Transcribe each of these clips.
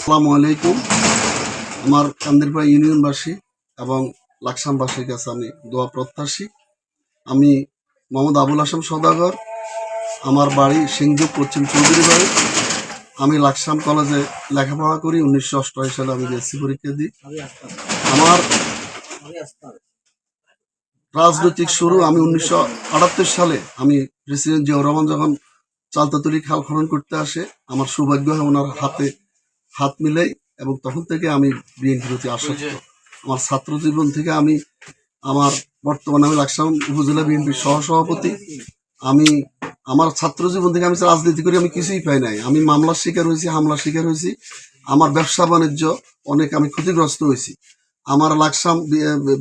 আসসালামু আলাইকুম। আমার কান্দিরপাড়া ইউনিয়নবাসী এবং লাকসামবাসীর কাছে আমি দোয়া প্রত্যাশী। আমি মোহাম্মদ আবুল হাসান সওদাগর। আমার বাড়ি সিংজু পশ্চিম চৌধুরী বাড়ি। আমি লাকসাম কলেজে লেখাপড়া করি। 1988 সালে আমি বিএসসি পরীক্ষা দিই। আমার রাজনৈতিক শুরু আমি 1978 সালে আমি প্রেসিডেন্ট জিয়াউর রহমান যখন চালতাতুলি খাল খনন করতে আসে, আমার সৌভাগ্য হয় ওনার হাতে হাত মিলাই এবং তখন থেকে আমি বিএনপির প্রতি আসক্ত। আমার ছাত্র জীবন থেকে আমার বর্তমানে আমি লাকসাম উপজেলা বিএনপির সহসভাপতি। আমি আমার ছাত্র জীবন থেকে আমি রাজনীতি করি, আমি কিছুই পাই নাই। আমি মামলার শিকার হয়েছি, হামলার শিকার হয়েছি। আমার ব্যবসা বাণিজ্য অনেক আমি ক্ষতিগ্রস্ত হয়েছি। আমার লাকসাম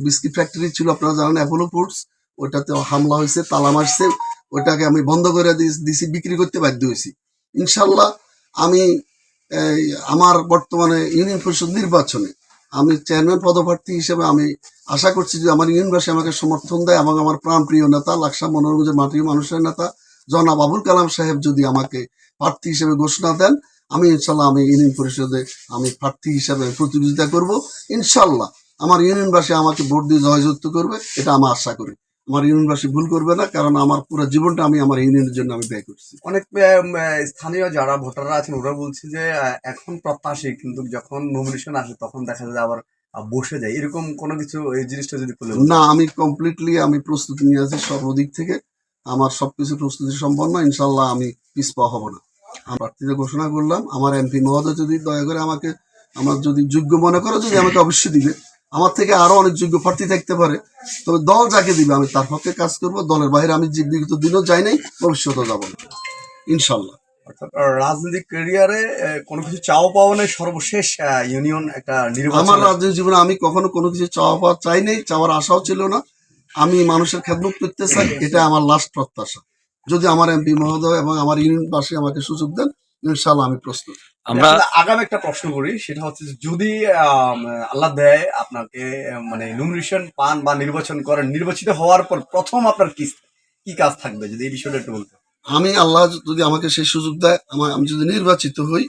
বিস্কিট ফ্যাক্টরি ছিল, আপনারা জানেন, অ্যাপোলো ফুডস। ওইটাতে হামলা হয়েছে, তালা মারছে। ওইটাকে আমি বন্ধ করে দিয়েছি, বিক্রি করতে বাধ্য হয়েছি। ইনশাল্লাহ আমি আমার বর্তমানে ইউনিয়ন পরিষদ নির্বাচনে আমি চেয়ারম্যান পদপ্রার্থী হিসেবে আমি আশা করছি যে আমার ইউনিয়নবাসী আমাকে সমর্থন দেয় এবং আমার প্রাণপ্রিয় নেতা লাকসাম মনোরঞ্জন মাটির মানুষের নেতা জনাব আবুল কালাম সাহেব যদি আমাকে প্রার্থী হিসেবে ঘোষণা দেন, আমি ইনশাল্লাহ আমি ইউনিয়ন পরিষদে আমি প্রার্থী হিসেবে প্রতিযোগিতা করব। ইনশাল্লাহ আমার ইউনিয়নবাসী আমাকে ভোট দিয়ে জয়যুক্ত করবে, এটা আমি আশা করি। আমার ইউনিয়নবাসী ভুল করবে না, কারণ আমার পুরো জীবনটা আমি আমার ইউনিয়নের জন্য আমি ব্যয় করছি। অনেক স্থানীয় যারা ভোটাররা আছেন ওরা বলছে যে এখন প্রত্যাশী, কিন্তু যখন নমিনেশন আসে তখন দেখা যায় আবার বসে যায়, এরকম কোনো কিছু এই জিনিসটা যদি বলে। না, আমি কমপ্লিটলি আমি প্রস্তুতি নিয়ে আছি সর্বদিক থেকে। আমার সবকিছু প্রস্তুতি সম্পন্ন। ইনশাল্লাহ আমি পিছপা হব না। আমি প্রার্থীদের ঘোষণা করলাম। আমার এমপি মহোদয় যদি দয়া করে আমাকে, আমার যদি যোগ্য মনে করো, যদি আমাকে অবশ্যই দিবে। আমার থেকে আরো অনেক যোগ্য প্রার্থী থাকতে পারে, তবে দল যাকে দিবে আমি তার পক্ষে কাজ করব। দলের বাইরে আমি যে বিগত দিনও যাই নাই, ভবিষ্যতেও যাব না, ইনশাল্লাহ। অর্থাৎ রাজনৈতিক ক্যারিয়ারে কোনো কিছু চাও পাওয়া নেই, সর্বশেষ ইউনিয়ন একটা নির্বাচন। আমার রাজনৈতিক জীবনে আমি কখনো কোনো কিছু চাওয়া পাওয়া চাই নাই, চাওয়ার আশাও ছিল না। আমি মানুষের খেদমত করতে চাই, এটা আমার লাস্ট প্রত্যাশা। যদি আমার এমপি মহোদয় এবং আমার ইউনিয়নবাসী আমাকে সুযোগ দেন, ইনশাল্লাহ আমি প্রস্তুত। আমরা আগামী একটা প্রশ্ন করি, সেটা হচ্ছে যদি আল্লাহ দেয় আপনাকে মানে নমিনেশন পান বা নির্বাচন করেন, নির্বাচিত হওয়ার পর প্রথম আপনার কি কাজ থাকবে, যদি এই বিষয়টা একটু বলতেন। আমি আল্লাহ যদি আমাকে সেই সুযোগ দেয়, আমি যদি নির্বাচিত হই,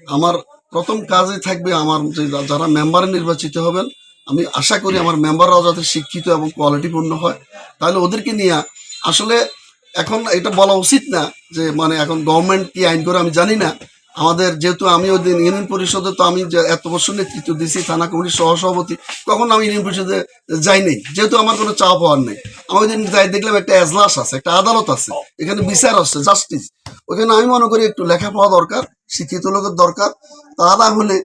আমার প্রথম কাজই থাকবে আমার যারা মেম্বারে নির্বাচিত হবেন, আমি আশা করি আমার মেম্বাররাও যাতে শিক্ষিত এবং কোয়ালিটিপূর্ণ হয়। তাহলে ওদেরকে নিয়ে আসলে এখন এটা বলা উচিত না যে মানে এখন গভর্নমেন্ট কি আইন করে আমি জানি না। আমাদের যেহেতু আমি ওই দিন ইউনিয়ন পরিষদে তো আমি যে এত বছর নেতৃত্ব দিয়েছি, থানা কমিটির সহসভাপতি, কখন আমি ইউনিয়ন পরিষদে যাই নাই, যেহেতু আমার কোনো চাওয়া পাওয়ার নেই। আমি ওই দিন যাই দেখলাম একটা এজলাস আছে, একটা আদালত আছে, এখানে বিচার আছে, জাস্টিস। ওখানে আমি মনে করি একটু লেখাপড়া দরকার, শিক্ষিত লোকের দরকার। তা না হলে